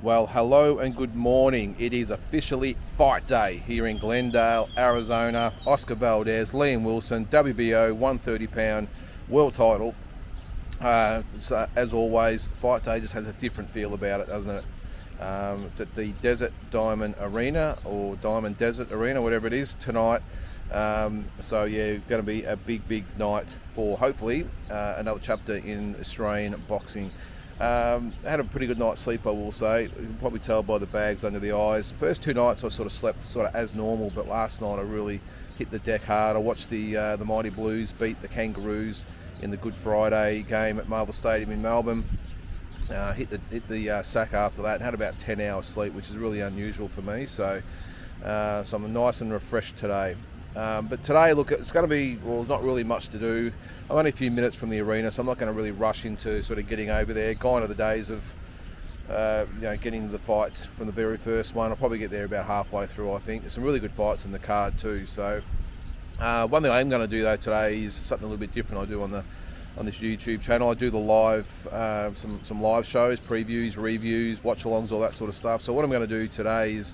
Well, hello and good morning. It is officially fight day here in Glendale, Arizona. Oscar Valdez, Liam Wilson, WBO 130 pound world title. So as always, fight day just has a different feel about it, doesn't it? It's at the Desert Diamond Arena, or Diamond Desert Arena, whatever it is, tonight. So yeah, going to be a big night for hopefully another chapter in Australian boxing. Had a pretty good night's sleep, I will say. You can probably tell by the bags under the eyes. The first two nights I sort of slept sort of as normal, but last night I really hit the deck hard. I watched the Mighty Blues beat the Kangaroos in the Good Friday game at Marvel Stadium in Melbourne. Hit the sack after that and had about 10 hours sleep, which is really unusual for me. So I'm nice and refreshed today. But today, look, it's going to be, well, there's not really much to do. I'm only a few minutes from the arena, so I'm not going to really rush into sort of getting over there. Gone are the days of, getting to the fights from the very first one. I'll probably get there about halfway through, I think. There's some really good fights in the card too. So one thing I am going to do though today is something a little bit different I do on this YouTube channel. I do the live, some live shows, previews, reviews, watch-alongs, all that sort of stuff. So what I'm going to do today is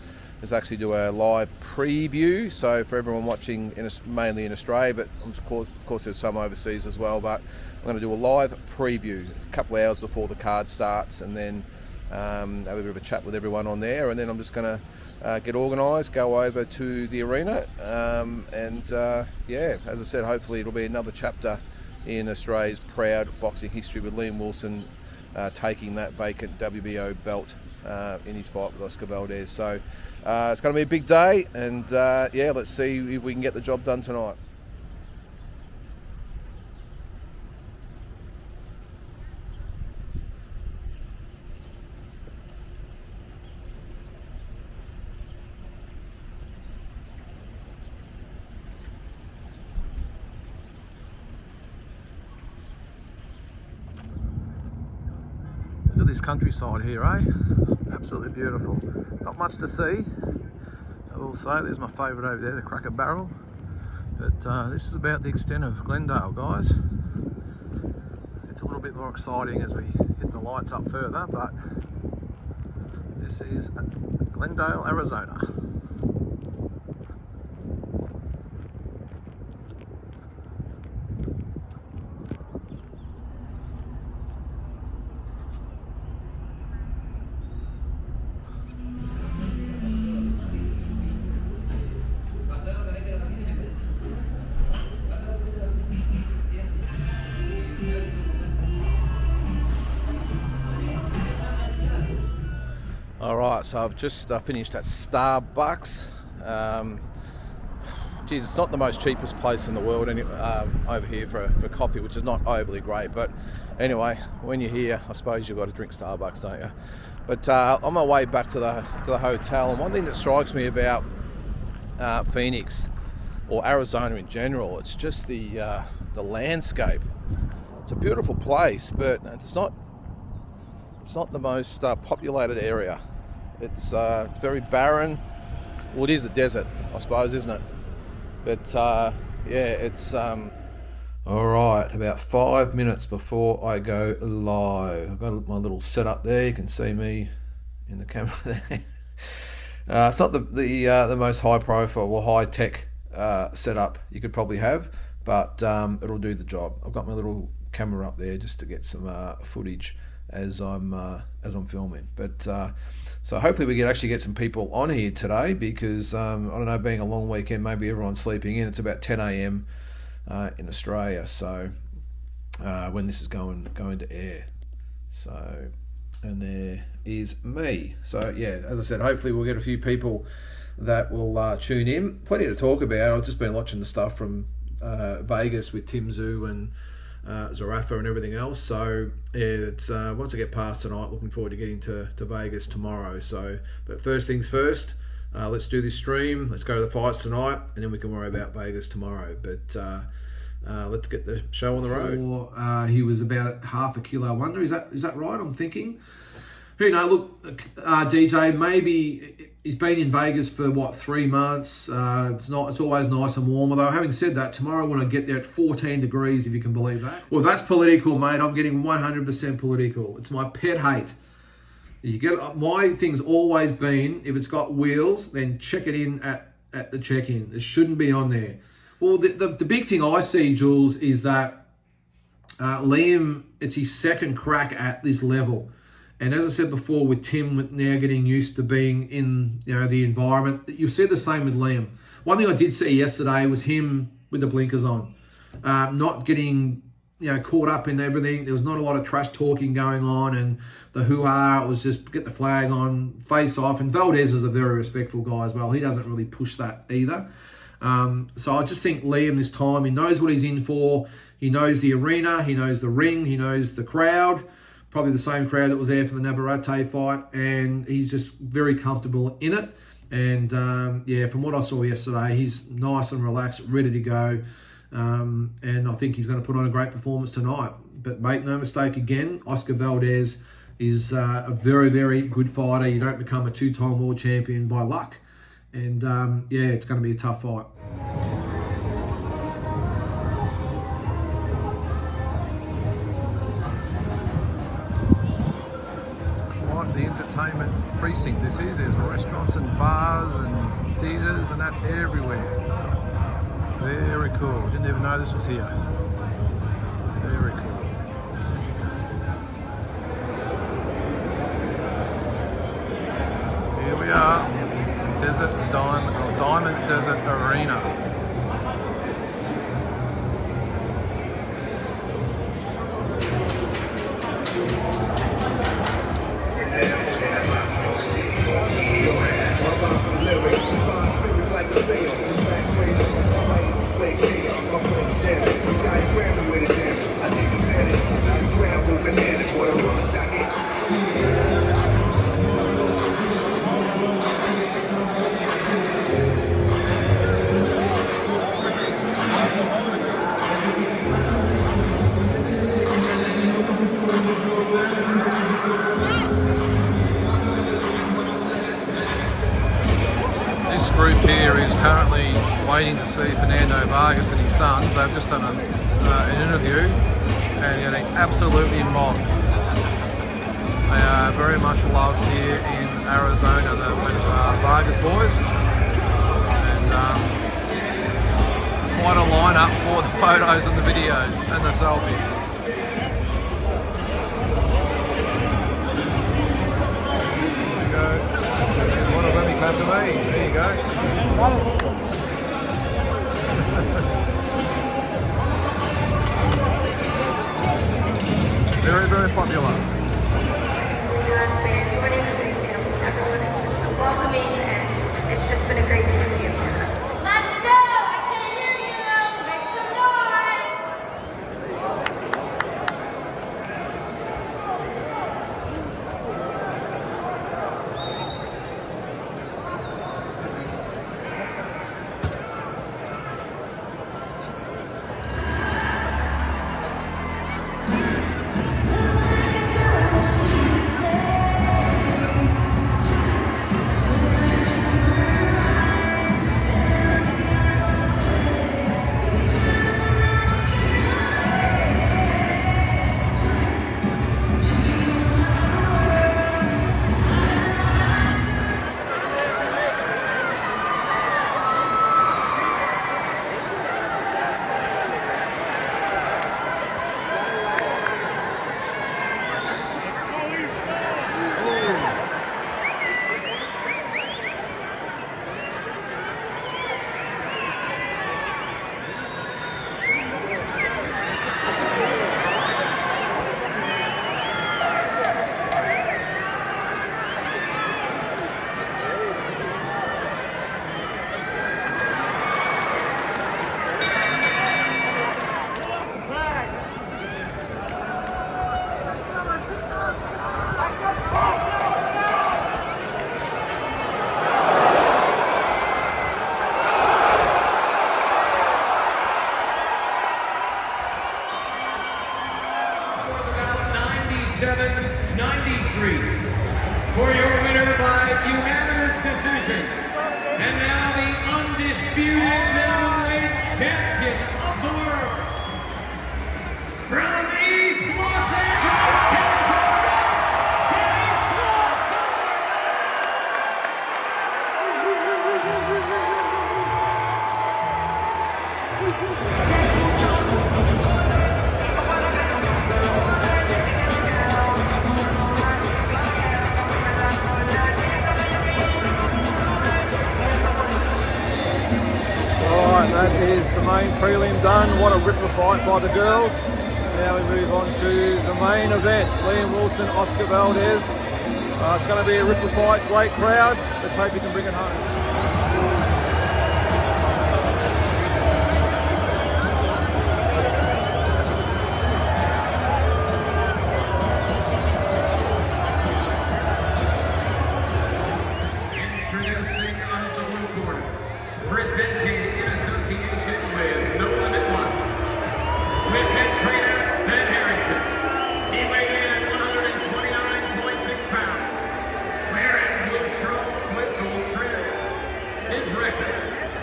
actually do a live preview. So for everyone watching mainly in Australia, but of course there's some overseas as well. But I'm going to do a live preview a couple of hours before the card starts, and then have a bit of a chat with everyone on there. And then I'm just going to get organised, go over to the arena, as I said, hopefully it'll be another chapter in Australia's proud boxing history, with Liam Wilson taking that vacant WBO belt in his fight with Oscar Valdez. So it's going to be a big day, and let's see if we can get the job done tonight. Look at this countryside here, eh? Absolutely beautiful. Not much to see, I will say. There's my favourite over there, the Cracker Barrel. But this is about the extent of Glendale, guys. It's a little bit more exciting as we hit the lights up further, but this is Glendale, Arizona. Alright, so I've just finished at Starbucks. It's not the most cheapest place in the world over here for coffee, which is not overly great. But anyway, when you're here, I suppose you've got to drink Starbucks, don't you? But on my way back to the hotel, and one thing that strikes me about Phoenix, or Arizona in general, it's just the landscape. It's a beautiful place, but it's not the most populated area. It's very barren. Well, it is a desert, I suppose, isn't it? But it's all right. About 5 minutes before I go live, I've got my little setup there. You can see me in the camera there. It's not the most high profile or high tech setup you could probably have, but it'll do the job. I've got my little camera up there just to get some footage as I'm filming. But so hopefully we can actually get some people on here today, because I don't know, being a long weekend, maybe everyone's sleeping in. It's about 10 a.m. In Australia, so when this is going to air. So, and there is me. So yeah, as I said, hopefully we'll get a few people that will tune in. Plenty to talk about. I've just been watching the stuff from Vegas with Tim Tszyu and Zarafa and everything else. So yeah, it's once I get past tonight, looking forward to getting to Vegas tomorrow. So, but first things first, let's do this stream. Let's go to the fights tonight, and then we can worry about Vegas tomorrow. But let's get the show on the road. He was about half a kilo under. Is that right? I'm thinking. Who knows? Look, DJ, maybe he's been in Vegas for, 3 months. It's always nice and warm. Although, having said that, tomorrow when I get there at 14 degrees, if you can believe that. Well, that's political, mate. I'm getting 100% political. It's my pet hate. You get my thing's always been, if it's got wheels, then check it in at the check-in. It shouldn't be on there. Well, the big thing I see, Jules, is that Liam, it's his second crack at this level. And as I said before, with Tim now getting used to being in the environment, you've said the same with Liam. One thing I did see yesterday was him with the blinkers on, not getting caught up in everything. There was not a lot of trash talking going on, and the hoo-ha. It was just get the flag on, face off. And Valdez is a very respectful guy as well. He doesn't really push that either. So I just think Liam this time, he knows what he's in for. He knows the arena, he knows the ring, he knows the crowd. Probably the same crowd that was there for the Navarrete fight, and he's just very comfortable in it. And from what I saw yesterday, he's nice and relaxed, ready to go. And I think he's going to put on a great performance tonight. But make no mistake again, Oscar Valdez is a very, very good fighter. You don't become a two-time world champion by luck. And it's going to be a tough fight. The entertainment precinct this is. There's restaurants and bars and theatres and that everywhere. Very cool. Didn't even know this was here. Very cool. Here we are, Diamond Desert Arena. This group here is currently waiting to see Fernando Vargas and his sons. They've just done an interview and getting absolutely mobbed. They are very much loved here in Arizona, the Vargas boys. And quite a lineup for the photos and the videos and the selfies. Let me clap to me. There you go. Very, very popular. Has been joining the big family. Everyone has been so welcoming, and it's just been a great time to be a part of. Let's go! I can't hear you! Make some noise! For your winner by unanimous decision. And now the undisputed middleweight champion of the world. From East Los Angeles, California, Sammy Sosa. main prelim done. What a ripper fight by the girls. Now we move on to the main event. Liam Wilson, Oscar Valdez. It's going to be a ripper fight, great crowd. Let's hope you can bring it home. Introducing on the blue corner, presented in association with No Limit Boxing, with head trainer Ben Harrington. He weighed in at 129.6 pounds, wearing blue trunks with gold trim. His record,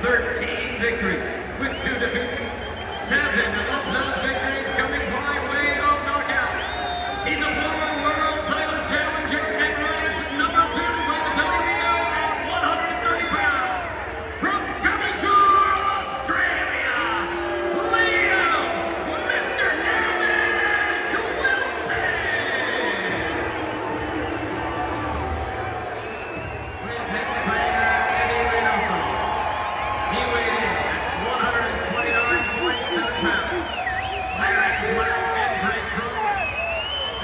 13 victories with 2 defeats. 7 of those victories coming by way of knockout. He's a former world title challenger and ranked number 2 by the WBO at 130 pounds. From Caboolture, Australia, Liam, Mr. Damage Wilson. With head trainer Eddie Reynoso, he weighed in at 129.7 pounds, wearing black and gray trunks.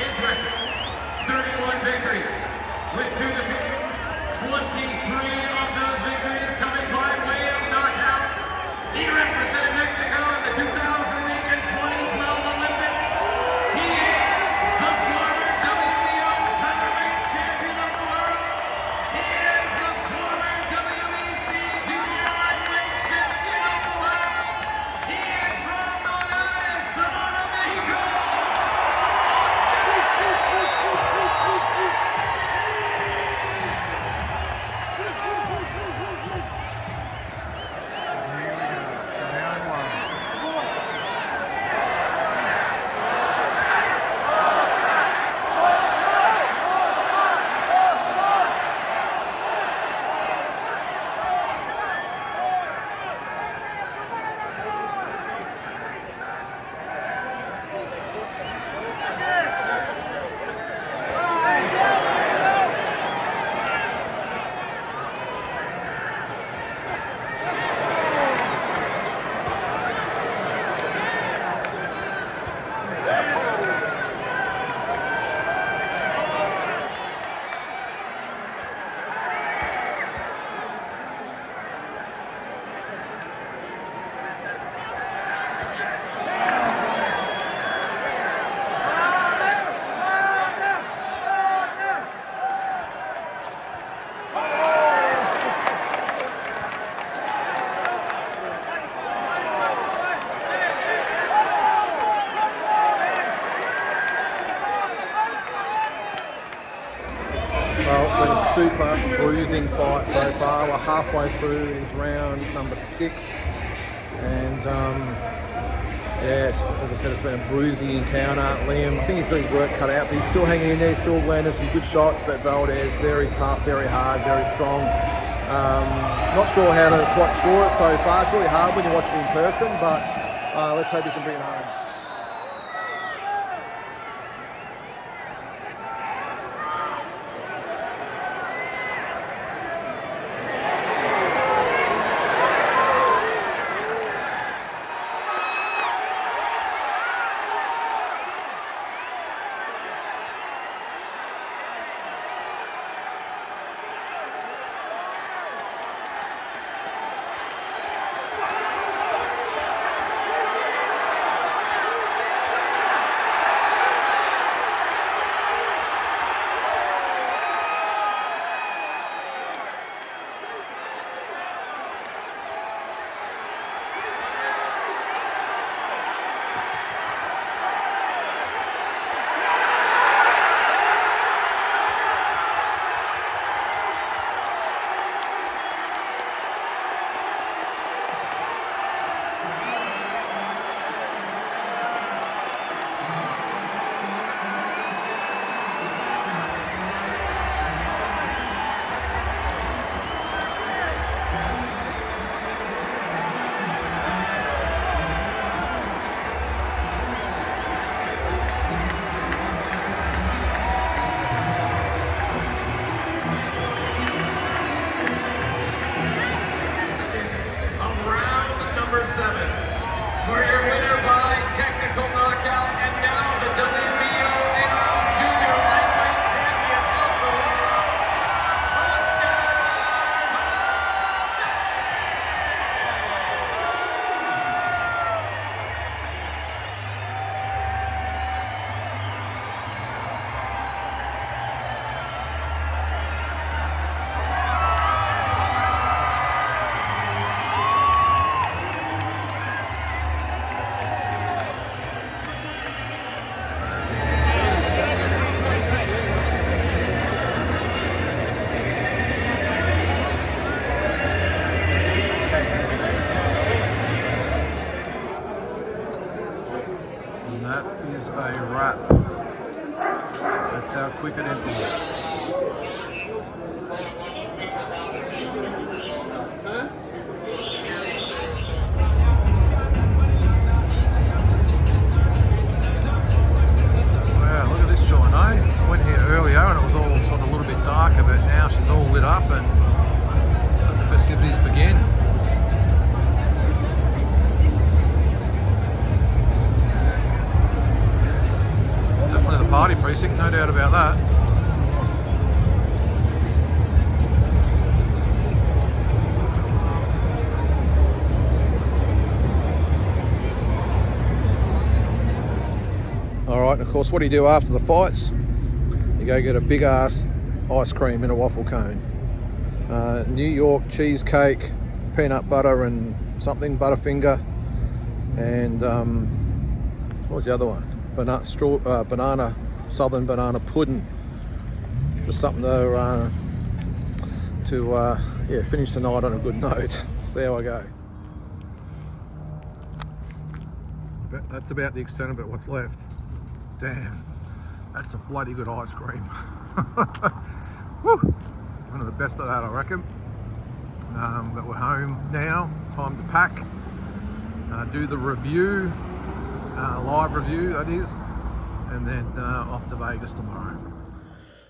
His record, 31 victories with 2 defeats. 23 of those victories coming by way of knockout. He represented Mexico in the 2008 and 2012 Olympics. He is the former WBO featherweight champion of the world. He is the former WBC junior lightweight champion of the world. He is from Guadalajara, Mexico. Well, it's been a super bruising fight so far. We're halfway through his round number 6. And yes, as I said, it's been a bruising encounter. Liam, I think he's got his work cut out, but he's still hanging in there, still landing some good shots. But Valdez, very tough, very hard, very strong. Not sure how to quite score it so far. It's really hard when you watch it in person, but let's hope he can bring it home. is a wrap. That's how quick it empties. Wow, look at this joint, eh? I went here earlier and it was all sort of a little bit darker, but now she's all lit up and let the festivities begin. Definitely the party precinct, no doubt about that. Alright, of course, what do you do after the fights? You go get a big ass ice cream in a waffle cone. New York cheesecake, peanut butter and something, Butterfinger, and what was the other one? Banana, southern banana pudding. Just something to finish the night on a good note. See how I go. That's about the extent of it, what's left. Damn, that's a bloody good ice cream. Woo! One of the best of that, I reckon. But we're home now, time to pack, do the review, live review that is, and then off to Vegas tomorrow.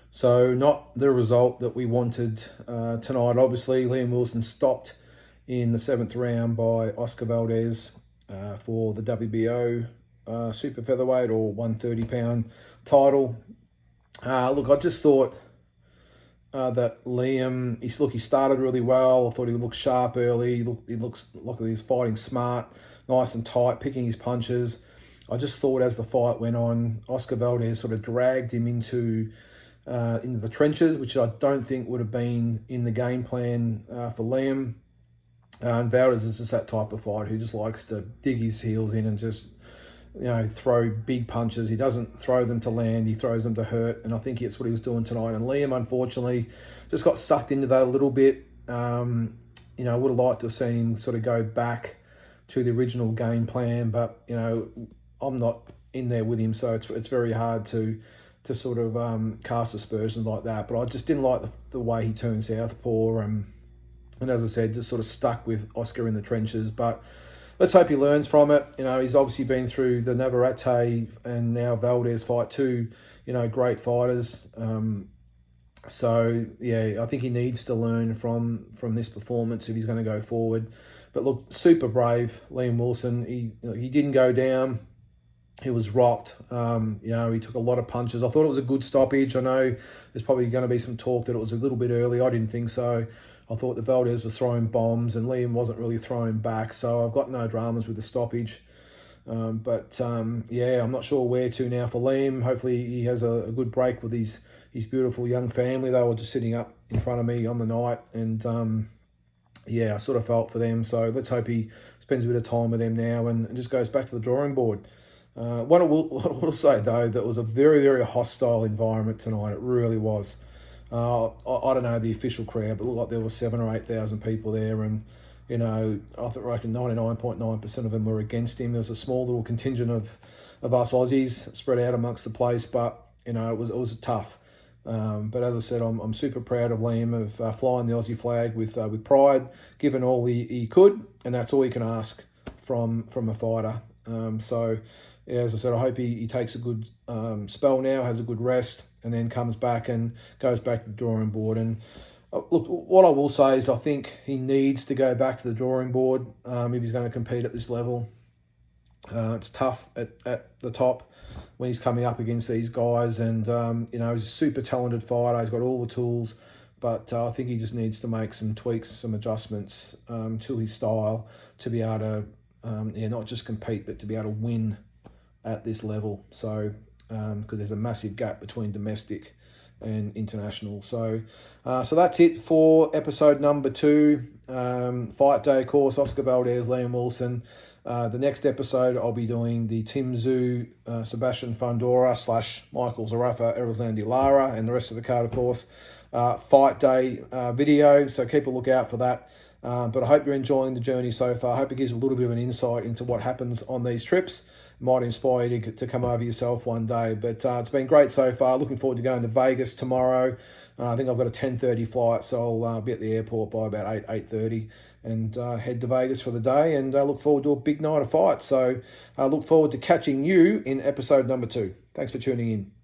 So not the result that we wanted tonight. Obviously, Liam Wilson stopped in the 7th round by Oscar Valdez for the WBO super featherweight or 130-pound title. Look, I just thought that Liam, he started really well. I thought he looked sharp early. He looks like he was fighting smart, nice and tight, picking his punches. I just thought as the fight went on, Oscar Valdez sort of dragged him into the trenches, which I don't think would have been in the game plan for Liam. And Valdez is just that type of fighter who just likes to dig his heels in and just, throw big punches. He doesn't throw them to land, he throws them to hurt, and I think that's what he was doing tonight. And Liam, unfortunately, just got sucked into that a little bit. I would have liked to have seen him sort of go back to the original game plan, but, I'm not in there with him, so it's very hard to sort of cast aspersions like that. But I just didn't like the way he turned southpaw, and as I said, just sort of stuck with Oscar in the trenches. But let's hope he learns from it. He's obviously been through the Navarrete and now Valdez fight, two, great fighters. So yeah, I think he needs to learn from this performance if he's going to go forward. But look, super brave, Liam Wilson. He didn't go down. He was rocked. He took a lot of punches. I thought it was a good stoppage. I know there's probably going to be some talk that it was a little bit early. I didn't think so. I thought the Valdez was throwing bombs and Liam wasn't really throwing back. So I've got no dramas with the stoppage. I'm not sure where to now for Liam. Hopefully he has a good break with his beautiful young family. They were just sitting up in front of me on the night. And I sort of felt for them. So let's hope he spends a bit of time with them now and just goes back to the drawing board. What I will say, though, that was a very, very hostile environment tonight. It really was. I don't know the official crowd, but it looked like there were 7,000 or 8,000 people there. And, I reckon 99.9% of them were against him. There was a small little contingent of us Aussies spread out amongst the place, but, it was tough. But as I said, I'm super proud of Liam of flying the Aussie flag with pride, given all he could, and that's all you can ask from a fighter. As I said, I hope he takes a good spell now, has a good rest, and then comes back and goes back to the drawing board. And look, what I will say is I think he needs to go back to the drawing board if he's going to compete at this level. It's tough at the top when he's coming up against these guys, and he's a super talented fighter. He's got all the tools, but I think he just needs to make some tweaks, some adjustments to his style to be able to not just compete, but to be able to win at this level. So because there's a massive gap between domestic and international. So that's it for episode number 2. Fight day, of course, Oscar Valdez, Liam Wilson. The next episode, I'll be doing the Tim Tszyu, Sebastian Fundora / Michael Zarafa, Erislandy Lara, and the rest of the card, of course. fight day video, so keep a lookout for that. But I hope you're enjoying the journey so far. I hope it gives a little bit of an insight into what happens on these trips. Might inspire you to come over yourself one day. But it's been great so far. Looking forward to going to Vegas tomorrow. I think I've got a 10:30 flight, so I'll be at the airport by about 8:30 and head to Vegas for the day. And I look forward to a big night of fights. So I look forward to catching you in episode number 2. Thanks for tuning in.